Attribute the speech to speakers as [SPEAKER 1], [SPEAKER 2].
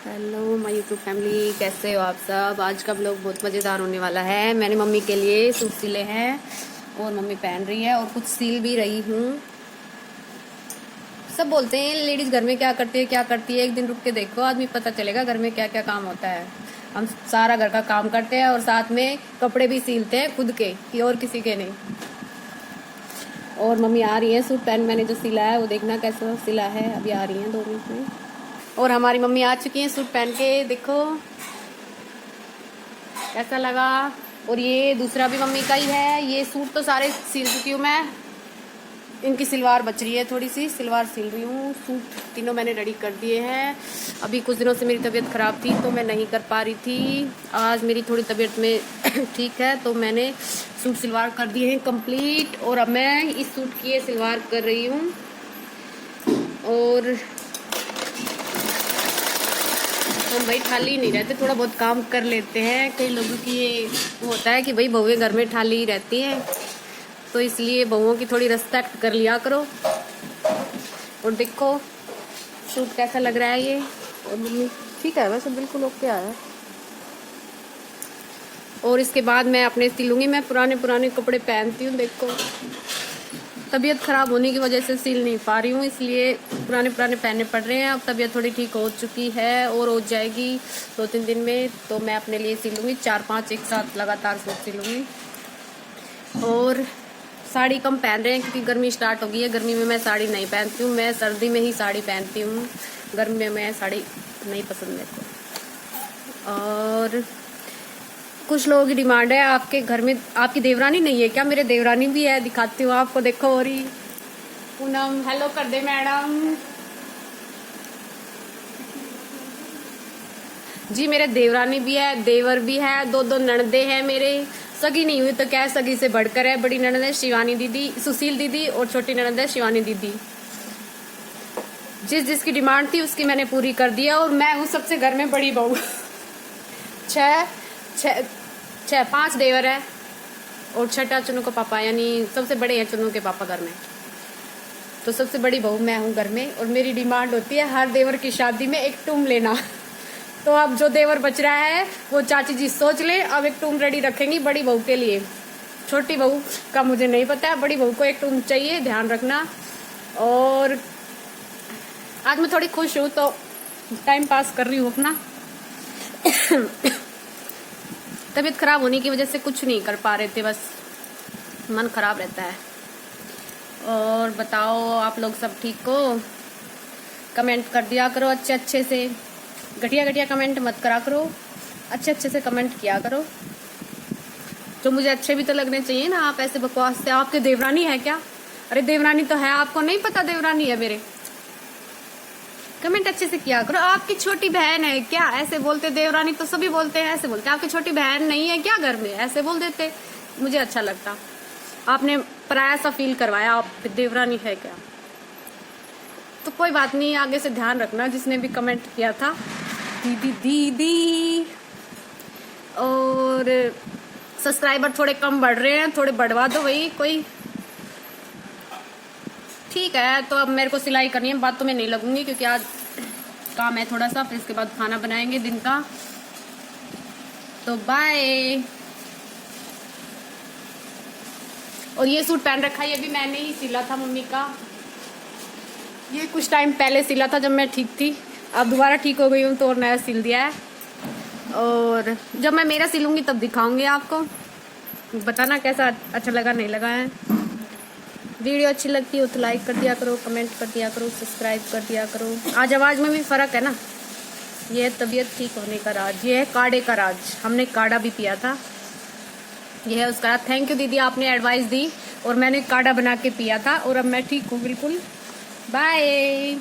[SPEAKER 1] Hello my YouTube family, कैसे हो आप सब। आज का ब्लॉग बहुत मज़ेदार होने वाला है। मैंने मम्मी के लिए सूट सिले हैं और मम्मी पहन रही है और कुछ सिल भी रही हूँ। सब बोलते हैं लेडीज़ घर में क्या करती है क्या करती है, एक दिन रुक के देखो, आदमी पता चलेगा घर में क्या क्या काम होता है। हम सारा घर का काम करते हैं और साथ में कपड़े भी सिलते हैं खुद के, कि और किसी के नहीं। और मम्मी आ रही है सूट पहन, मैंने जो सिला है वो देखना कैसा सिला है, अभी आ रही हैं 2 मिनट में। और हमारी मम्मी आ चुकी हैं सूट पहन के, देखो कैसा लगा। और ये दूसरा भी मम्मी का ही है। ये सूट तो सारे सिल चुकी हूँ मैं, इनकी सिलवार बच रही है, थोड़ी सी सिलवार सिल रही हूँ। सूट तीनों मैंने रेडी कर दिए हैं। अभी कुछ दिनों से मेरी तबीयत ख़राब थी तो मैं नहीं कर पा रही थी। आज मेरी थोड़ी तबीयत में ठीक है तो मैंने सूट सिलवार कर दिए हैं कंप्लीट। और अब मैं इस सूट की सिलवार कर रही हूँ। और हम भाई ठाली नहीं रहते, थोड़ा बहुत काम कर लेते हैं। कई लोगों की ये होता है कि भाई बहुएं घर में ठाली ही रहती हैं, तो इसलिए बहुओं की थोड़ी रिस्पेक्ट कर लिया करो। और देखो सूट कैसा लग रहा है ये। और मम्मी ठीक है, वैसे बिल्कुल ओके आया। और इसके बाद मैं अपने सिलूंगी। मैं पुराने कपड़े पहनती हूँ, देखो तबीयत ख़राब होने की वजह से सिल नहीं पा रही हूँ, इसलिए पुराने पहनने पड़ रहे हैं। अब तबीयत थोड़ी ठीक हो चुकी है और हो जाएगी 2-3 दिन में, तो मैं अपने लिए सिलूँगी 4-5 एक साथ लगातार सूट सिलूँगी। और साड़ी कम पहन रहे हैं क्योंकि गर्मी स्टार्ट हो गई है। गर्मी में मैं साड़ी नहीं पहनती हूँ, मैं सर्दी में ही साड़ी पहनती हूँ। गर्मी में मैं साड़ी नहीं पसंद मेरे को। और कुछ लोगों की डिमांड है आपके घर में आपकी देवरानी नहीं है क्या। मेरे देवरानी भी है, दिखाती हूँ आपको, देखो। और ही पूनम हेलो कर दे मैडम जी। मेरे देवरानी भी है, देवर भी है, 2 ननदे हैं मेरे। सगी नहीं हुई तो क्या, सगी से बढ़कर है। बड़ी ननद है शिवानी दीदी, सुशील दीदी, और छोटी ननद है शिवानी दीदी। जिसकी डिमांड थी उसकी मैंने पूरी कर दिया। और मैं हूँ सबसे घर में बड़ी बहू। 5 देवर है और छठा चुनू का पापा, यानी सबसे बड़े हैं चुनू के पापा घर में। तो सबसे बड़ी बहू मैं हूँ घर में। और मेरी डिमांड होती है हर देवर की शादी में एक टूम लेना। तो अब जो देवर बच रहा है वो चाची जी सोच ले, अब एक टूम रेडी रखेंगी बड़ी बहू के लिए। छोटी बहू का मुझे नहीं पता है, बड़ी बहू को एक टूम चाहिए, ध्यान रखना। और आज मैं थोड़ी खुश हूँ तो टाइम पास कर रही हूँ अपना। तबीयत खराब होने की वजह से कुछ नहीं कर पा रहे थे, बस मन खराब रहता है। और बताओ आप लोग सब ठीक हो। कमेंट कर दिया करो अच्छे से, घटिया कमेंट मत करा करो, अच्छे से कमेंट किया करो। जो मुझे अच्छे भी तो लगने चाहिए ना। आप ऐसे बकवास से, आपके देवरानी है क्या। अरे देवरानी तो है, आपको नहीं पता देवरानी है मेरे। कमेंट अच्छे से किया करो। आपकी छोटी बहन है क्या, ऐसे बोलते। देवरानी तो सभी बोलते हैं, ऐसे बोलते। आपकी छोटी बहन नहीं है क्या घर में, ऐसे बोल देते, मुझे अच्छा लगता। आपने पराया सा फील करवाया, आप देवरानी है क्या। तो कोई बात नहीं, आगे से ध्यान रखना जिसने भी कमेंट किया था। दीदी और सब्सक्राइबर थोड़े कम बढ़ रहे हैं, थोड़े बढ़वा दो भाई कोई। ठीक है, तो अब मेरे को सिलाई करनी है, बात तो मैं नहीं लगूंगी क्योंकि आज काम है थोड़ा सा। फिर इसके बाद खाना बनाएंगे दिन का। तो बाय। और ये सूट पहन रखा है, ये भी मैंने ही सिला था मम्मी का। ये कुछ टाइम पहले सिला था जब मैं ठीक थी, अब दोबारा ठीक हो गई हूँ तो और नया सिल दिया है। और जब मैं मेरा सिलूंगी तब दिखाऊंगी आपको, बताना कैसा अच्छा लगा नहीं लगा है। वीडियो अच्छी लगती हो तो लाइक कर दिया करो, कमेंट कर दिया करो, सब्सक्राइब कर दिया करो। आज आवाज़ में भी फ़र्क है ना, ये है तबीयत ठीक होने का राज, ये है काढ़े का राज। हमने काढ़ा भी पिया था, ये है उसका राज। थैंक यू दीदी, आपने एडवाइस दी और मैंने काढ़ा बना के पिया था और अब मैं ठीक हूँ बिल्कुल। बाय।